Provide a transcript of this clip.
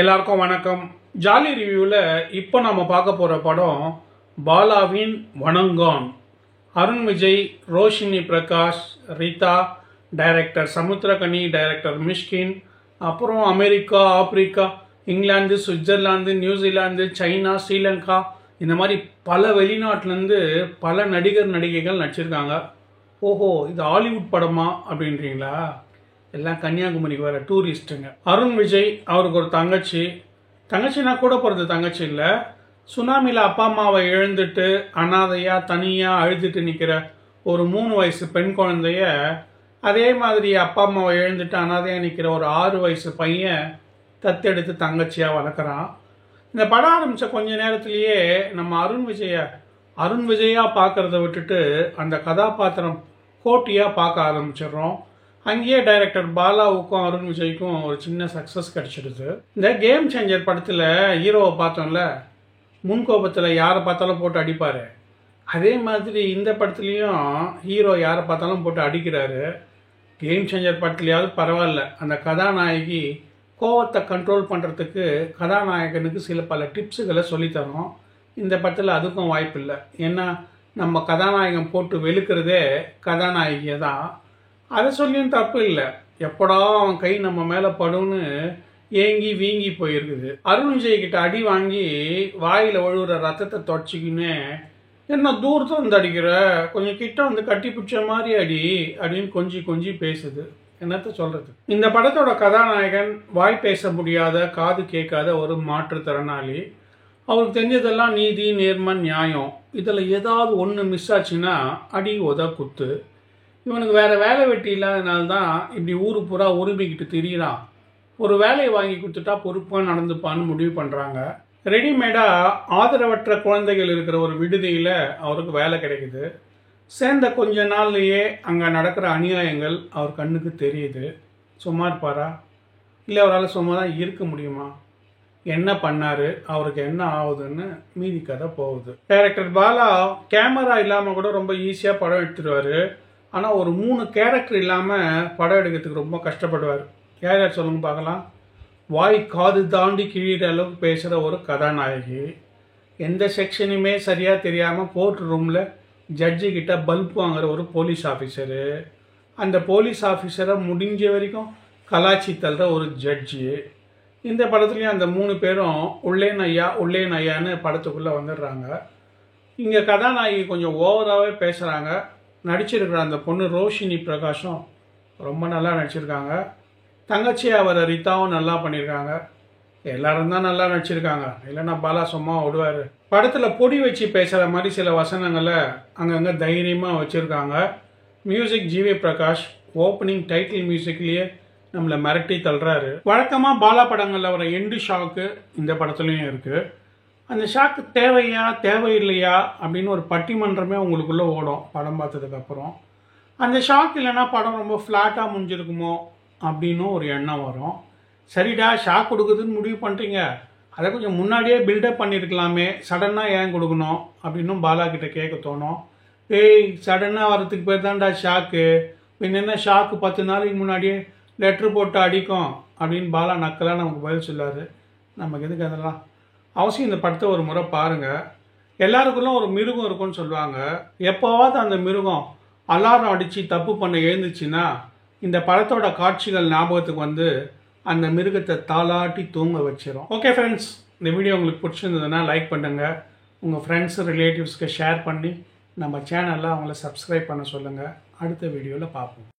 எல்லாருக்கும் வணக்கம். ஜாலி ரிவ்யூவில் இப்போ நம்ம பார்க்க போகிற படம் பாலாவின் வணங்கான். அருண் விஜய், ரோஷினி பிரகாஷ், ரீதா, டைரக்டர் சமுத்திரகனி, டைரக்டர் மிஷ்கின், அப்புறம் America, Africa, England, Switzerland, New Zealand, China, Sri Lanka, இந்த மாதிரி பல வெளிநாட்டிலேருந்து பல நடிகர் நடிகைகள் நடிச்சிருக்காங்க. ஓஹோ, இது ஹாலிவுட் படமா அப்படின்றீங்களா? எல்லாம் கன்னியாகுமரிக்கு வர டூரிஸ்ட்டுங்க. அருண் விஜய் அவருக்கு ஒரு தங்கச்சினா கூட பிறந்த தங்கச்சி இல்லை, சுனாமியில் அப்பா அம்மாவை இழந்துட்டு அனாதையாக தனியாக அழுதுட்டு நிற்கிற ஒரு 3 வயசு பெண் குழந்தைய, அதே மாதிரி அப்பா அம்மாவை இழந்துட்டு அனாதையாக நிற்கிற ஒரு 6 வயசு பையன் தத்தெடுத்து தங்கச்சியாக வளர்க்குறான். இந்த படம் ஆரம்பித்த கொஞ்ச நேரத்திலேயே நம்ம அருண் விஜயாக பார்க்குறத விட்டுட்டு அந்த கதாபாத்திரம் கோட்டியாக பார்க்க ஆரம்பிச்சிடுறோம். அங்கேயே டைரக்டர் பாலாவுக்கும் அருண் விஜய்க்கும் ஒரு சின்ன சக்ஸஸ் கிடச்சிடுது. இந்த கேம் சேஞ்சர் படத்தில் ஹீரோவை பார்த்தோம்ல, முன்கோபத்தில் யாரை பார்த்தாலும் போட்டு அடிப்பார். அதே மாதிரி இந்த படத்துலேயும் ஹீரோ யாரை பார்த்தாலும் போட்டு அடிக்கிறாரு. கேம் சேஞ்சர் படத்துலையாவது பரவாயில்ல, அந்த கதாநாயகி கோவத்தை கண்ட்ரோல் பண்ணுறதுக்கு கதாநாயகனுக்கு பல டிப்ஸுகளை சொல்லித்தரோம். இந்த படத்தில் அதுக்கும் வாய்ப்பு இல்லை. ஏன்னா நம்ம கதாநாயகன் போட்டு வெளுக்கிறதே கதாநாயகியை தான். அதை சொல்லியும் தப்பு இல்லை. எப்படா அவன் கை நம்ம மேலே படும்னு ஏங்கி வீங்கி போயிருக்குது. அருண் விஜய் கிட்ட அடி வாங்கி வாயில் ஒழுகுற ரத்தத்தை தொடச்சிக்கின்னு, என்ன தூரத்தை வந்து அடிக்கிற, கொஞ்சம் கிட்ட வந்து கட்டி பிடிச்ச மாதிரி அடி அப்படின்னு கொஞ்சி பேசுது. என்னத்த சொல்கிறது? இந்த படத்தோட கதாநாயகன் வாய் பேச முடியாத, காது கேட்காத ஒரு மாற்றுத்திறனாளி. அவருக்கு தெரிஞ்சதெல்லாம் நீதி, நேர்மை, நியாயம். இதில் ஏதாவது ஒன்று மிஸ் ஆச்சுன்னா அடி உத குத்து. இவனுக்கு வேறு வேலை வெட்டி இல்லாதனால்தான் இப்படி ஊரு பூரா உரிமைக்கிட்டு திரியிறான். ஒரு வேலையை வாங்கி கொடுத்துட்டா பொறுப்பாக நடந்துப்பான்னு முடிவு பண்ணுறாங்க. ரெடிமேடாக ஆதரவற்ற குழந்தைகள் இருக்கிற ஒரு விடுதியில் அவருக்கு வேலை கிடைக்குது. சேர்ந்த கொஞ்ச நாள்லையே அங்கே நடக்கிற அநியாயங்கள் அவர் கண்ணுக்கு தெரியுது. சும்மா இருப்பாரா? இல்லை அவரால் சும்மா தான் இருக்க முடியுமா? என்ன பண்ணார், அவருக்கு என்ன ஆகுதுன்னு மீதி கதை போகுது. டைரக்டர் பாலா கேமரா இல்லாமல் கூட ரொம்ப ஈஸியாக படம் எடுத்துடுவார். ஆனால் ஒரு 3 கேரக்டர் இல்லாமல் படம் எடுக்கிறதுக்கு ரொம்ப கஷ்டப்படுவார். யார் சொல்லுங்க பார்க்கலாம்? வாய் காது தாண்டி கிழிகிற அளவுக்கு பேசுகிற ஒரு கதாநாயகி, எந்த செக்ஷனுமே சரியாக தெரியாமல் கோர்ட் ரூமில் ஜட்ஜு கிட்ட பல்ப் வாங்குகிற ஒரு போலீஸ் ஆஃபீஸரு, அந்த போலீஸ் ஆஃபீஸரை முடிஞ்ச வரைக்கும் கலாச்சி தள்ளுற ஒரு ஜட்ஜு. இந்த படத்துலேயும் அந்த 3 பேரும் உள்ளே நையான்னு படத்துக்குள்ளே வந்துடுறாங்க. இங்கே கதாநாயகி கொஞ்சம் ஓவராகவே பேசுகிறாங்க. நடிச்சிருக்கிற அந்த பொண்ணு ரோஷினி பிரகாஷும் ரொம்ப நல்லா நடிச்சிருக்காங்க. தங்கச்சியாக வர ரீதாவும் நல்லா பண்ணியிருக்காங்க. எல்லாரும் தான் நல்லா நடிச்சிருக்காங்க. இல்லைன்னா பாலா சும்மா விடுவார். படத்தில் பொடி வச்சு பேசுகிற மாதிரி சில வசனங்களை அங்கங்கே தைரியமாக வச்சுருக்காங்க. Music GV Prakash opening title மியூசிக்லேயே நம்மளை மிரட்டி தள்ளுறாரு. வழக்கமாக பாலா படங்களில் வர எண்டு ஷாக்கு இந்த படத்துலையும் இருக்குது. அந்த ஷாக்கு தேவையா தேவையில்லையா அப்படின்னு ஒரு பட்டிமன்றமே உங்களுக்குள்ளே ஓடும் படம் பார்த்ததுக்கப்புறம். அந்த ஷாக் இல்லைன்னா படம் ரொம்ப ஃப்ளாட்டாக முடிஞ்சிருக்குமோ அப்படின்னு ஒரு எண்ணம் வரும். சரிடா, ஷாக் கொடுக்குதுன்னு முடிவு பண்ணுறீங்க, அதை கொஞ்சம் முன்னாடியே பில்டப் பண்ணியிருக்கலாமே, சடனாக ஏன் கொடுக்கணும் அப்படின்னு பாலா கிட்டே கேட்க தோணும். சடனாக வரத்துக்கு பேர் தான்டா ஷாக்கு, பின் என்ன ஷாக்கு 10 நாளைக்கு முன்னாடியே லெட்ரு போட்டு அடிக்கும் அப்படின்னு பாலா நக்கலாக நமக்கு பதில் சொல்லார். நமக்கு எதுக்கு அதெல்லாம் அவசியம்? இந்த படத்தை ஒரு முறை பாருங்கள். எல்லாருக்குள்ள ஒரு மிருகம் இருக்குன்னு சொல்லுவாங்க. எப்போவாவது அந்த மிருகம் அலாரம் அடித்து தப்பு பண்ண எழுந்துச்சுன்னா இந்த படத்தோட காட்சிகள் ஞாபகத்துக்கு வந்து அந்த மிருகத்தை தாளாட்டி தூங்க வச்சிடும். ஓகே ஃப்ரெண்ட்ஸ், இந்த வீடியோ உங்களுக்கு பிடிச்சிருந்ததுன்னா லைக் பண்ணுங்கள். உங்கள் ஃப்ரெண்ட்ஸு ரிலேட்டிவ்ஸ்க்கு ஷேர் பண்ணி நம்ம சேனலில் அவங்கள சப்ஸ்கிரைப் பண்ண சொல்லுங்கள். அடுத்த வீடியோவில் பார்ப்போம்.